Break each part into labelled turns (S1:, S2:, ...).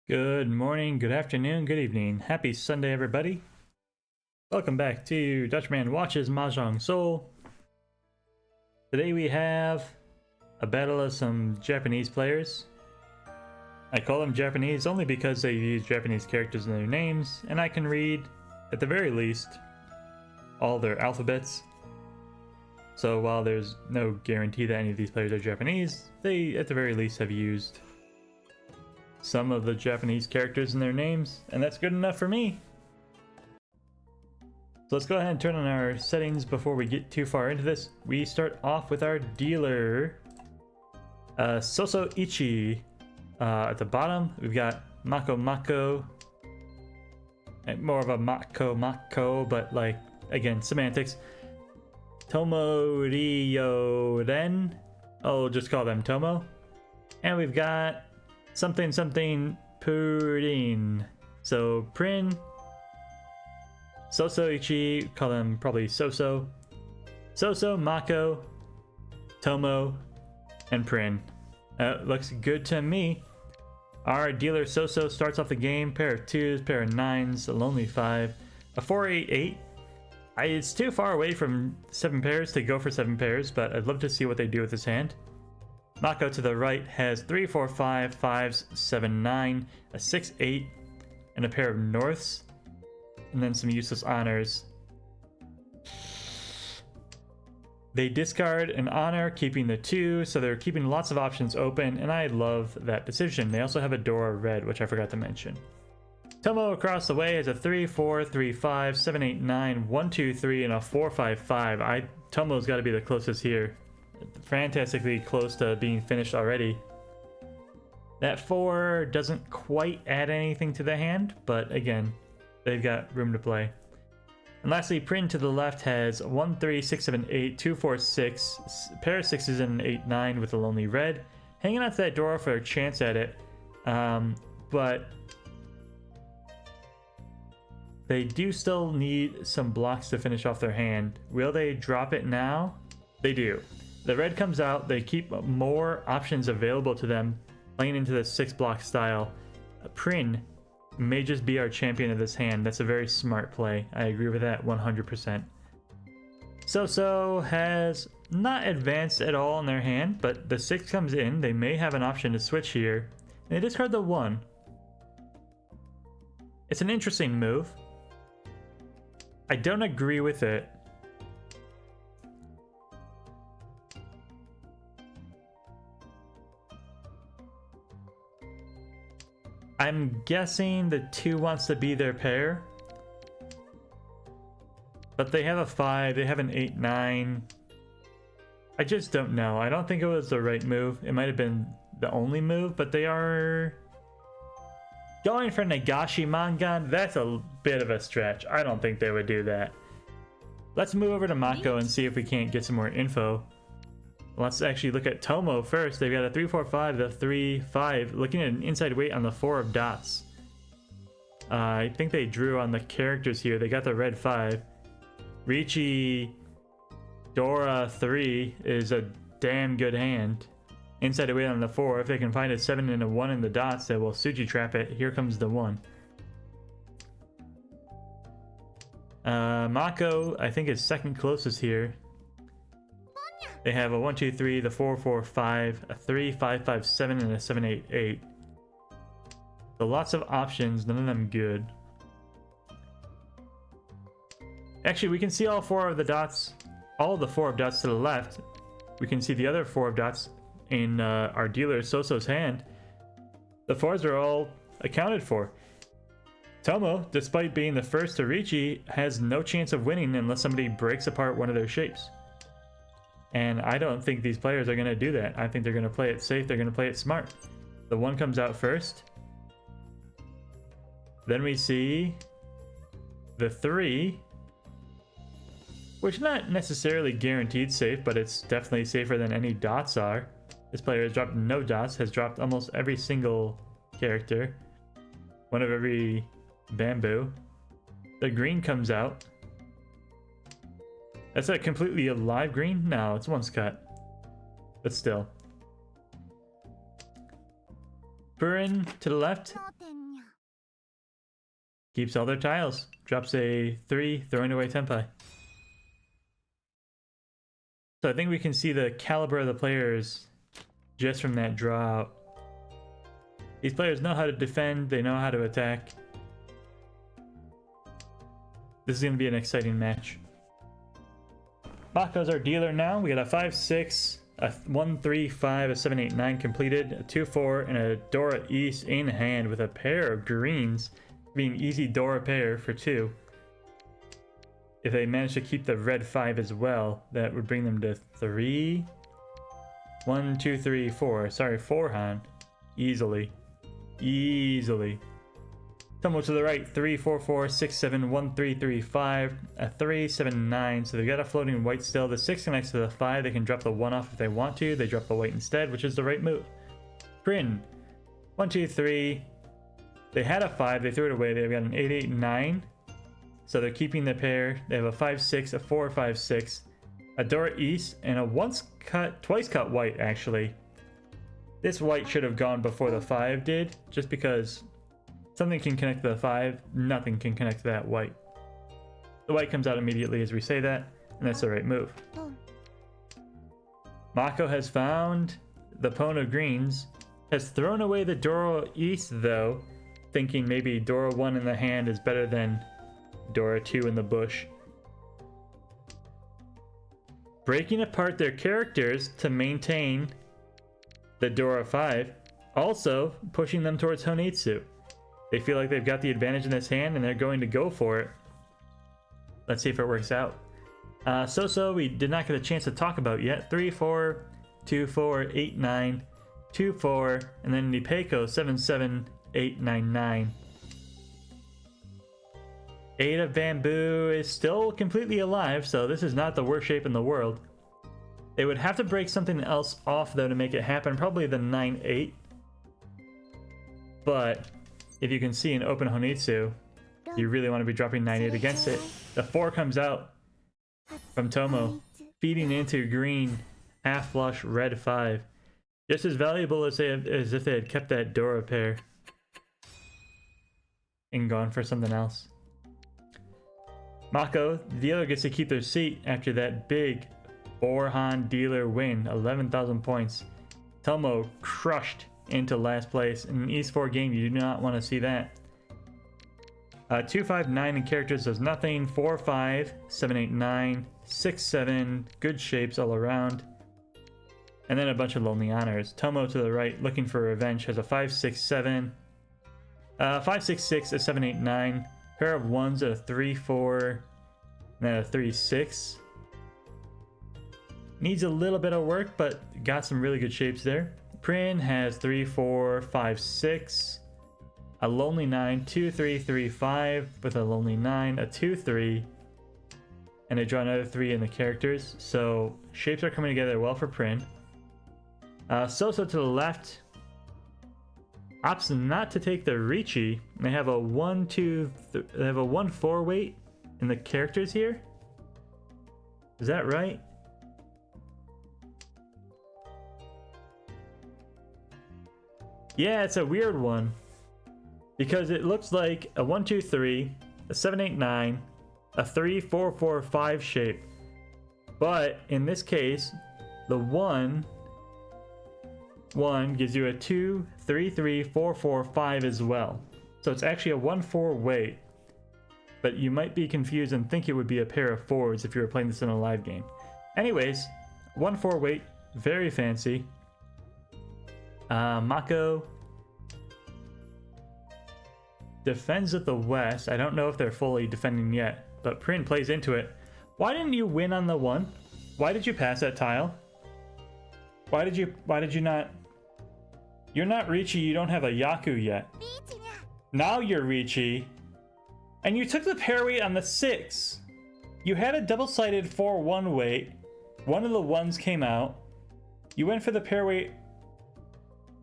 S1: Good morning, good afternoon, good evening. Happy Sunday, everybody. Welcome back to Dutchman Watches Mahjong Soul. Today we have a battle of some Japanese players. I call them Japanese only because they use Japanese characters in their names, and I can read, at the very least, all their alphabets. So while there's no guarantee that any of these players are Japanese, they at the very least have used some of the Japanese characters in their names, and that's good enough for me. So let's go ahead and turn on our settings before we get too far into this. We start off with our dealer, Soso Ichi. At the bottom, we've got Mako Mako, more of a Mako Mako, but like, again, semantics. Tomo Ryoden, I'll just call them Tomo. And we've got something Purin. So Prin, Soso Ichi, call them probably Soso, Mako, Tomo, and Prin. Looks good to me. Our dealer Soso starts off the game, pair of 2s, pair of 9s, a lonely 5, a 4-8-8. It's too far away from 7 pairs to go for 7 pairs, but I'd love to see what they do with this hand. Mako to the right has 3, 4, 5, 5s, 7, 9, a 6, 8, and a pair of norths, and then some useless honors. They discard an honor, keeping the 2, so they're keeping lots of options open, and I love that decision. They also have a Dora red, which I forgot to mention. Tomo across the way has a 3, 4, 3, 5, 7, 8, 9, 1, 2, 3, and a 4, 5, 5. Tomo's got to be the closest here. Fantastically close to being finished already. That 4 doesn't quite add anything to the hand, but again, they've got room to play. And lastly, Prin to the left has 1, 3, 6, 7, 8, 2, 4, 6, pair of 6s and an 8, 9 with a lonely red. Hanging on to that door for a chance at it, but they do still need some blocks to finish off their hand. Will they drop it now? They do. The red comes out, they keep more options available to them, playing into the 6-block style. Prin may just be our champion of this hand. That's a very smart play. I agree with that 100%. Soso has not advanced at all in their hand, but the 6 comes in. They may have an option to switch here. And they discard the 1. It's an interesting move. I don't agree with it. I'm guessing the 2 wants to be their pair. But they have a 5, they have an 8, 9. I just don't know. I don't think it was the right move. It might have been the only move, but they are going for Nagashi Mangan. That's a bit of a stretch. I don't think they would do that. Let's move over to Mako and see if we can't get some more info. Let's actually look at Tomo first. They've got a 3, 4, 5, the 3, 5. Looking at an inside weight on the 4 of dots. I think they drew on the characters here. They got the red 5. Ricci Dora 3 is a damn good hand. Inside weight on the 4. If they can find a 7 and a 1 in the dots, they will Suji trap it. Here comes the 1. Mako, I think, is second closest here. They have a 1, 2, 3, the 4, 4, 5, a 3, 5, 5, 7, and a 7, 8, 8. So lots of options, none of them good. Actually, we can see all 4 of the dots, all of the 4 of dots to the left. We can see the other 4 of dots in our dealer Soso's hand. The 4s are all accounted for. Tomo, despite being the first to Ricci, has no chance of winning unless somebody breaks apart one of their shapes. And I don't think these players are going to do that. I think they're going to play it safe. They're going to play it smart. The 1 comes out first. Then we see the 3, which not necessarily guaranteed safe, but it's definitely safer than any dots are. This player has dropped no dots, has dropped almost every single character. One of every bamboo. The green comes out. That's a completely alive green? No, it's once cut. But still. Purin to the left Keeps all their tiles. Drops a 3, throwing away Tempai. So I think we can see the caliber of the players just from that draw out. These players know how to defend, they know how to attack. This is going to be an exciting match. Mako's our dealer now. We got a 5-6, a 1-3-5, a 7-8-9 completed, a 2-4, and a Dora East in hand with a pair of greens. Being easy Dora pair for 2. If they manage to keep the red 5 as well, that would bring them to 3. 1, 2, 3, 4. Sorry, 4 Han. Easily. Easily. Tumble to the right. 3, 4, 4, 6, 7, 1, 3, 3, 5. A 3, 7, 9. So they've got a floating white still. The 6 connects to the 5. They can drop the 1 off if they want to. They drop the white instead, which is the right move. Prin. 1, 2, 3. They had a 5. They threw it away. They've got an 8, 8, 9. So they're keeping the pair. They have a 5, 6, a 4, 5, 6. A Dora East, and a twice cut white, actually. This white should have gone before the 5 did, just because something can connect to the 5, nothing can connect to that white. The white comes out immediately as we say that, and that's the right move. Mako has found the pawn of greens, has thrown away the Dora East though, thinking maybe Dora 1 in the hand is better than Dora 2 in the bush. Breaking apart their characters to maintain the Dora 5, also pushing them towards Honitsu. They feel like they've got the advantage in this hand and they're going to go for it. Let's see if it works out. So we did not get a chance to talk about yet. 3, 4, 2, 4, 8, 9, 2, 4, and then Nipeko 7, 7, 8, 9, 9. 8 of bamboo is still completely alive, so this is not the worst shape in the world. They would have to break something else off though to make it happen, probably the 9, 8. But if you can see an open Honitsu, you really want to be dropping 9, 8 against it. The 4 comes out from Tomo, feeding into green, half flush, red 5. Just as valuable as if they had kept that Dora pair and gone for something else. Mako, the dealer, gets to keep their seat after that big 4-Han dealer win, 11,000 points. Tomo crushed into last place. In an East 4 game, you do not want to see that. 2, 5, 9 in characters does nothing. 4, 5, 7, 8, 9, 6, 7. Good shapes all around. And then a bunch of lonely honors. Tomo to the right, looking for revenge, has a 5, 6, 7. 5, 6, 6, a 7, 8, 9. Pair of 1s, a 3, 4, and then a 3, 6. Needs a little bit of work, but got some really good shapes there. Prin has 3, 4, 5, 6. A lonely 9, 2, 3, 3, 5 with a lonely 9, a 2, 3. And they draw another 3 in the characters. So shapes are coming together well for Prin. Soso to the left opts not to take the Ricci. They have a 1, 2, they have a 1, 4 weight in the characters here. Is that right? Yeah, it's a weird one. Because it looks like a 1, 2, 3, a 7, 8, 9, a 3, 4, 4, 5 shape. But in this case, the 1 gives you a 2, 3, 3, 4, 4, 5 as well. So it's actually a 1, 4 weight. But you might be confused and think it would be a pair of 4s if you were playing this in a live game. Anyways, 1, 4 weight, very fancy. Mako defends at the west. I don't know if they're fully defending yet, but Prin plays into it. Why didn't you win on the 1? Why did you pass that tile? Why did you not? You're not Ricci, you don't have a Yaku yet. Now you're Ricci. And you took the pair weight on the 6. You had a double-sided 4-1 weight. One of the 1s came out. You went for the pair weight.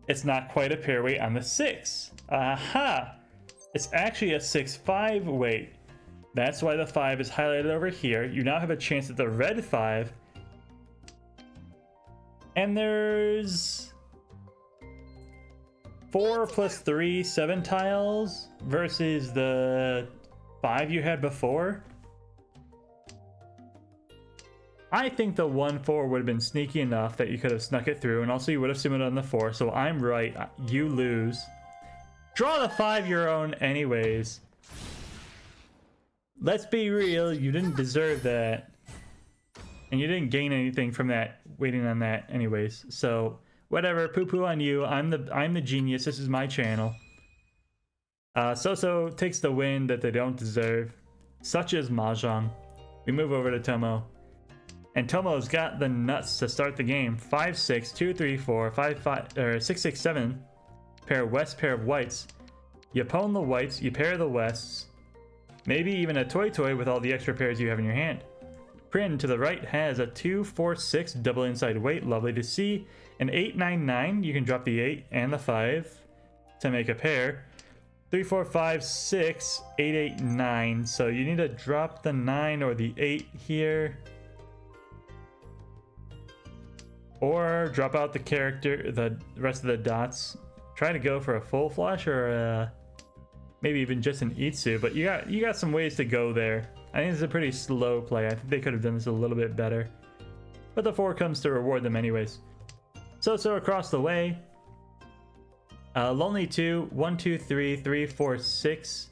S1: It's not quite a pair weight on the 6. Aha! It's actually a 6-5 weight. That's why the 5 is highlighted over here. You now have a chance at the red 5. And there's 4 plus 3, 7 tiles versus the 5 you had before. I think the 1-4 would have been sneaky enough that you could have snuck it through, and also you would have summoned on the 4, so I'm right. You lose. Draw the 5 your own anyways. Let's be real, you didn't deserve that. And you didn't gain anything from that, waiting on that anyways. So, whatever, poo-poo on you. I'm the genius, this is my channel. So takes the win that they don't deserve. Such as Mahjong. We move over to Tomo. And Tomo's got the nuts to start the game. 5-6, 2-3-4, 5-5, or 6-6-7. Pair of west, pair of whites. You pawn the whites, you pair the wests. Maybe even a toy with all the extra pairs you have in your hand. Prin to the right has a 2-4-6 double inside weight, lovely to see. An 8-9-9, you can drop the 8 and the 5 to make a pair. 3-4-5-6, 8-8-9. So you need to drop the 9 or the 8 here. Or drop out the character, the rest of the dots. Try to go for a full flush or maybe even just an Itsu, but you got some ways to go there. I think it's a pretty slow play. I think they could have done this a little bit better. But the 4 comes to reward them anyways. So across the way. Lonely 2, 1, 2, 3, 3, 4, 6.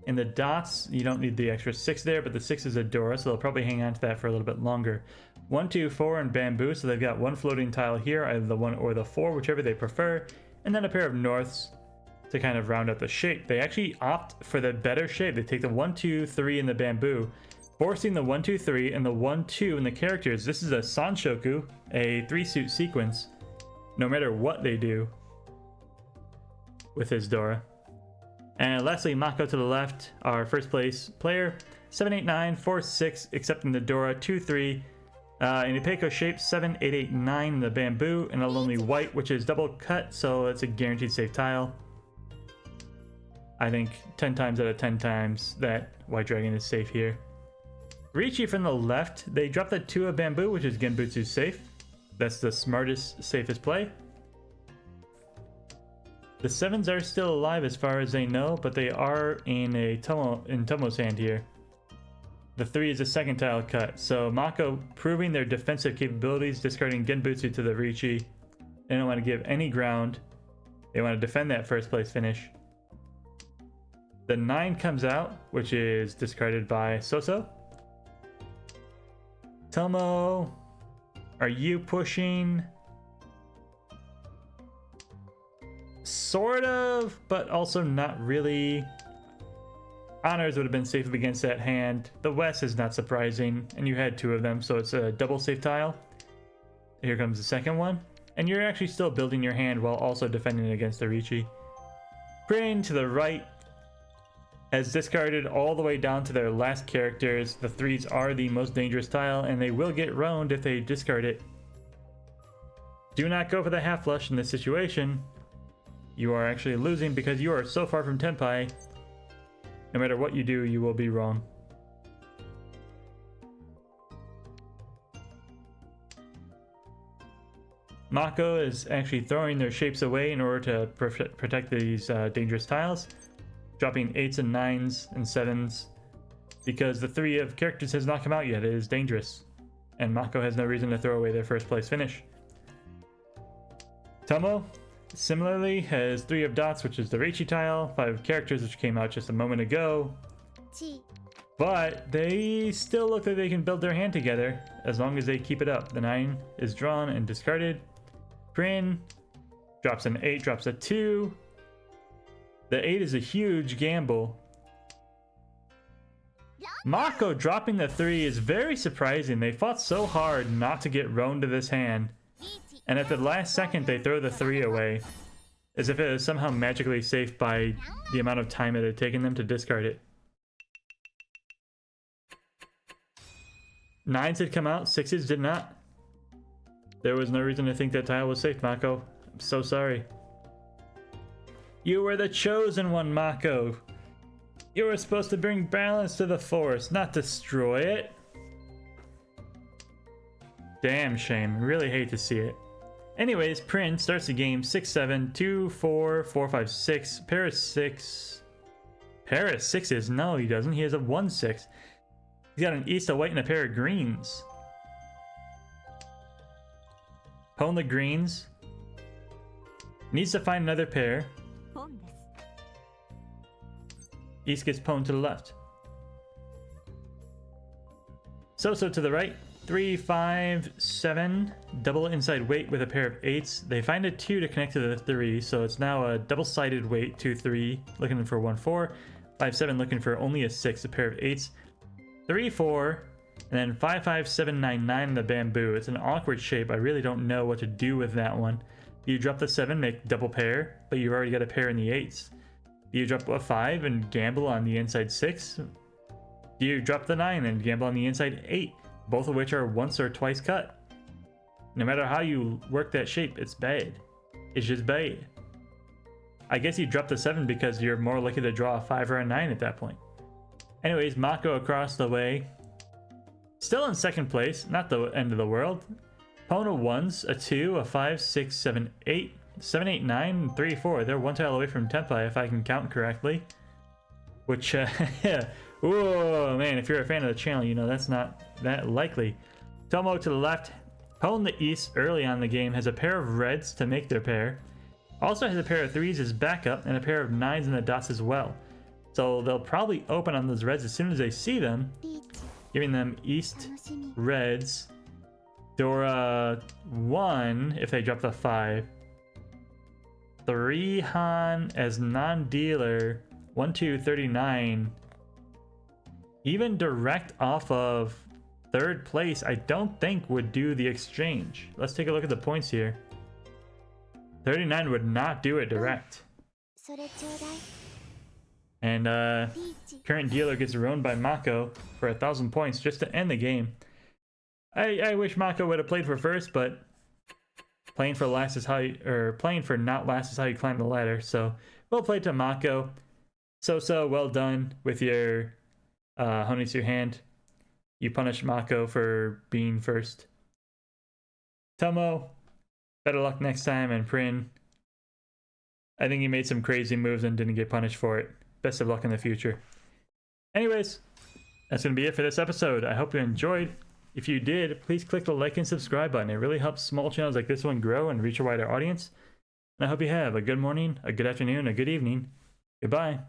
S1: In the dots, you don't need the extra 6 there, but the 6 is a Dora, so they'll probably hang on to that for a little bit longer. 1, 2, 4 and bamboo, so they've got one floating tile here, either the 1 or the 4, whichever they prefer. And then a pair of norths to kind of round out the shape. They actually opt for the better shape. They take the 1, 2, 3 in the bamboo, forcing the 1, 2, 3 and the 1, 2 in the characters. This is a Sanshoku, a 3-suit sequence, no matter what they do with his Dora. And lastly, Mako to the left, our first place player. 7-8-9, 4-6, accepting the Dora, 2-3. In a Peiko shape, 7-8-8-9 in the bamboo, and a lonely white, which is double cut, so it's a guaranteed safe tile. I think 10 times out of 10 times that White Dragon is safe here. Riichi from the left, they drop the 2 of bamboo, which is Genbutsu safe. That's the smartest, safest play. The 7s are still alive as far as they know, but they are in Tomo's hand here. The 3 is a second tile cut, so Mako proving their defensive capabilities, discarding Genbutsu to the Riichi. They don't want to give any ground. They want to defend that first place finish. The 9 comes out, which is discarded by Soso. Tomo, are you pushing? Sort of, but also not really. Honors would have been safe against that hand. The West is not surprising, and you had 2 of them, so it's a double safe tile. Here comes the second one. And you're actually still building your hand while also defending against the Riichi. Prin to the right has discarded all the way down to their last characters. The 3s are the most dangerous tile, and they will get roamed if they discard it. Do not go for the half flush in this situation. You are actually losing because you are so far from Tenpai. No matter what you do, you will be wrong. Mako is actually throwing their shapes away in order to protect these dangerous tiles. Dropping 8s and 9s and 7s. Because the 3 of characters has not come out yet. It is dangerous. And Mako has no reason to throw away their first place finish. Tomo similarly has 3 of dots, which is the Riichi tile, 5 of characters, which came out just a moment ago. But they still look like they can build their hand together as long as they keep it up. The 9 is drawn and discarded. Prin drops an 8, drops a 2. The 8 is a huge gamble. Mako dropping the 3 is very surprising. They fought so hard not to get roamed to this hand. And at the last second, they throw the 3 away, as if it was somehow magically safe by the amount of time it had taken them to discard it. 9s had come out, 6s did not. There was no reason to think that tile was safe, Mako. I'm so sorry. You were the chosen one, Mako. You were supposed to bring balance to the force, not destroy it. Damn shame. Really hate to see it. Anyways, Prin starts the game 6-7, 2, 4, 4, 5, 6. Pair of 6. Pair of 6s? No, he doesn't. He has a 1-6. He's got an East, a white, and a pair of greens. Pwn the greens. Needs to find another pair. East gets pwned to the left. So to the right. 3, 5, 7. Double inside weight with a pair of 8s. They find a 2 to connect to the 3, so it's now a double-sided weight. 2, 3, looking for 1, 4. 5, 7, looking for only a 6, a pair of 8s. 3, 4, and then 5, 5, 7, 9, 9 in the bamboo. It's an awkward shape. I really don't know what to do with that one. You drop the 7, make double pair, but you've already got a pair in the 8s. You drop a 5 and gamble on the inside 6. You drop the 9 and gamble on the inside 8, both of which are once or twice cut. No matter how you work that shape, it's bad. It's just bad. I guess you drop the 7 because you're more likely to draw a 5 or a 9 at that point. Anyways, Mako across the way. Still in second place, not the end of the world. Pwn a 1s, a 2, a 5, 6, 7, 8, 7, 8, 9, 3, 4. They're one tile away from Tenpai if I can count correctly. Which, yeah. Whoa, man, if you're a fan of the channel, you know that's not that likely. Tomo to the left. Pwn the East early on in the game has a pair of reds to make their pair. Also has a pair of 3s as backup and a pair of 9s in the dots as well. So they'll probably open on those reds as soon as they see them, giving them East reds. Dora 1 if they drop the 5. 3 Han as non-dealer. 1, 2, 39. Even direct off of third place, I don't think would do the exchange. Let's take a look at the points here. 39 would not do it direct. And current dealer gets ruined by Mako for 1,000 points just to end the game. I wish Mako would have played for first, but playing for last is how you, or playing for not last is how you climb the ladder. So well played to Mako. So well done with your Honitsu hand. You punished Mako for being first. Tomo, better luck next time, and Prin, I think you made some crazy moves and didn't get punished for it. Best of luck in the future. Anyways, that's going to be it for this episode. I hope you enjoyed. If you did, please click the like and subscribe button. It really helps small channels like this one grow and reach a wider audience. And I hope you have a good morning, a good afternoon, a good evening. Goodbye.